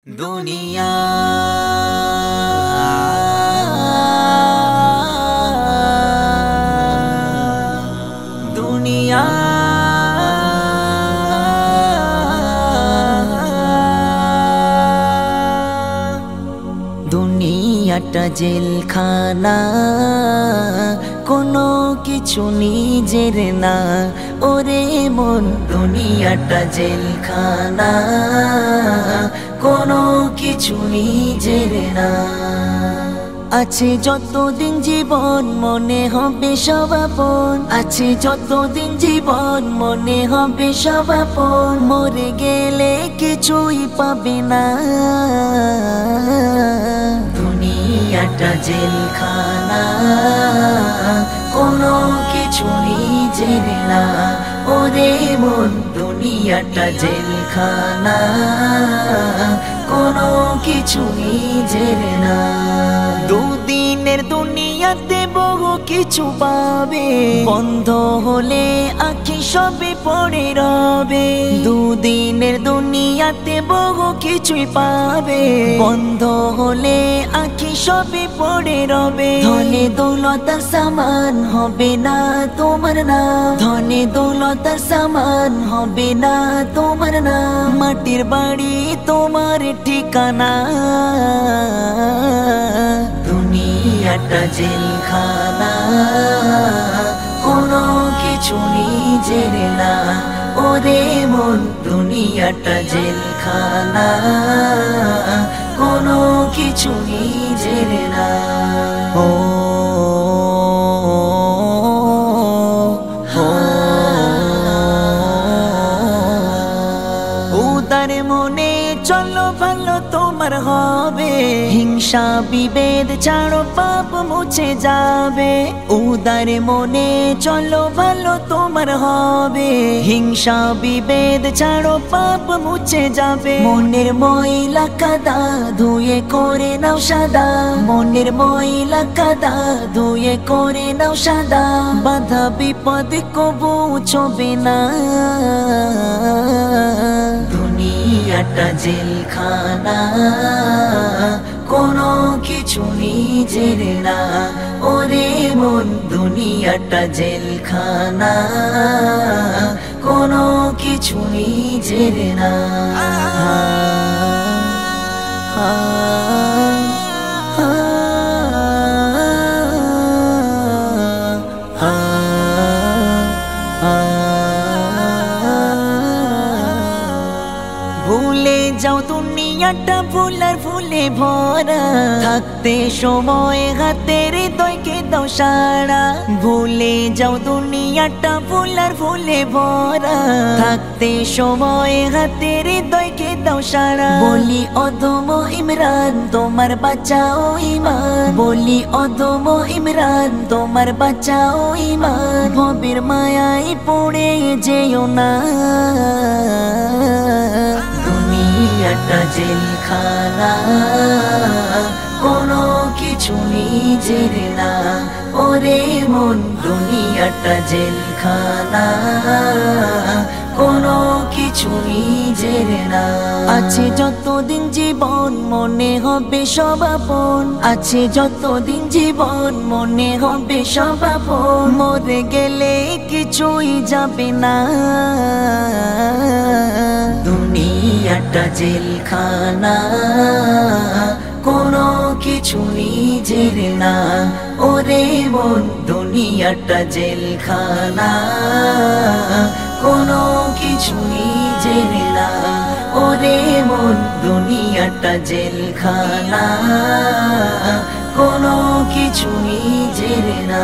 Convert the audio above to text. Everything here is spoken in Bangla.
दुनिया दुनिया दुनियाटा जेलखाना कोनो किछु निजेर ना ओरे मन दुनियाटा जेलखाना कोनो किछु निजेर ना আছে যতদিন জীবন মনে হবে সব আপন আছে যতদিন জীবন মনে হবে সব আপন মরে গেলে কিছুই পাবে না দুনিয়াটা জেলখানা কোনো কিছু নিজের না ওরে মন দুনিয়াটা জেলখানা কোনো কিছু নিজের না দুদিনের দুনিয়াতে বহু কিছু পাবে বন্ধ হলে আঁখি সবে পড়ে রবে দুদিনের দুনিয়াতে বহু কিছুই পাবে বন্ধ হলে আঁখি সবে পড়ে রবে ধনে দৌলতার সামান হবে না তোমার নাম ধনে দৌলতার সামান হবে না তোমার নাম মাটির বাড়ি তোমার ঠিকানা দুনিয়াটা জেলখানা কোনো কিছু নিজের না ওরে মন দুনিয়াটা জেলখানা কোনো কিছু নিজের না উদার মনে চলো ভালো তোমার হবে হিংসা বিভেদ ছাড়ো পাপ মুছে যাবে উদার মনে চলো ভালো তোমার হবে হিংসা বিভেদ ছাড়ো পাপ মুছে যাবে মনের ময়লা কাদা ধুয়ে করে নাও সাদা মনের ময়লা কাদা ধুয়ে করে নাও সাদা বাধা বিপদ কবু ছবে না দুনিয়াটা জেলখানা কোনো কিছু নিজের না ওরে মন দুনিয়াটা জেলখানা কোনো কিছু নিজের না ভুলে যাও দুনিয়াটা ফুলার ফুলে ভরা থাকতে সময় হাতের হৃদয়কে দাও সারা ভুলে যাও দুনিয়াটা ফুলার ফুলে ভরা থাকতে সময় হাতের হৃদয়কে দাও সারা বলি অদম ইমরান তোমার বাঁচাও ঈমান বলি অদম ইমরান তোমার বাঁচাও ঈমান ভবের মায়ায় পড়ে যেও না দুনিয়াটা জেলখানা কোনো কিছু নিজের না ওরে মন দুনিয়াটা জেলখানা কোনো কিছু নিজের না আছে যতদিন জীবন মনে হবে সব আপন আছে যতদিন জীবন মনে হবে সব আপন মরে গেলে কিছুই যাবে না দুনিয়াটা জেলখানা কোনো কিছু নিজের না ওরে মন দুনিয়াটা জেলখানা কোনো কিছু নিজের না ওরে মন দুনিয়াটা জেলখানা কোনো কিছু নিজের না।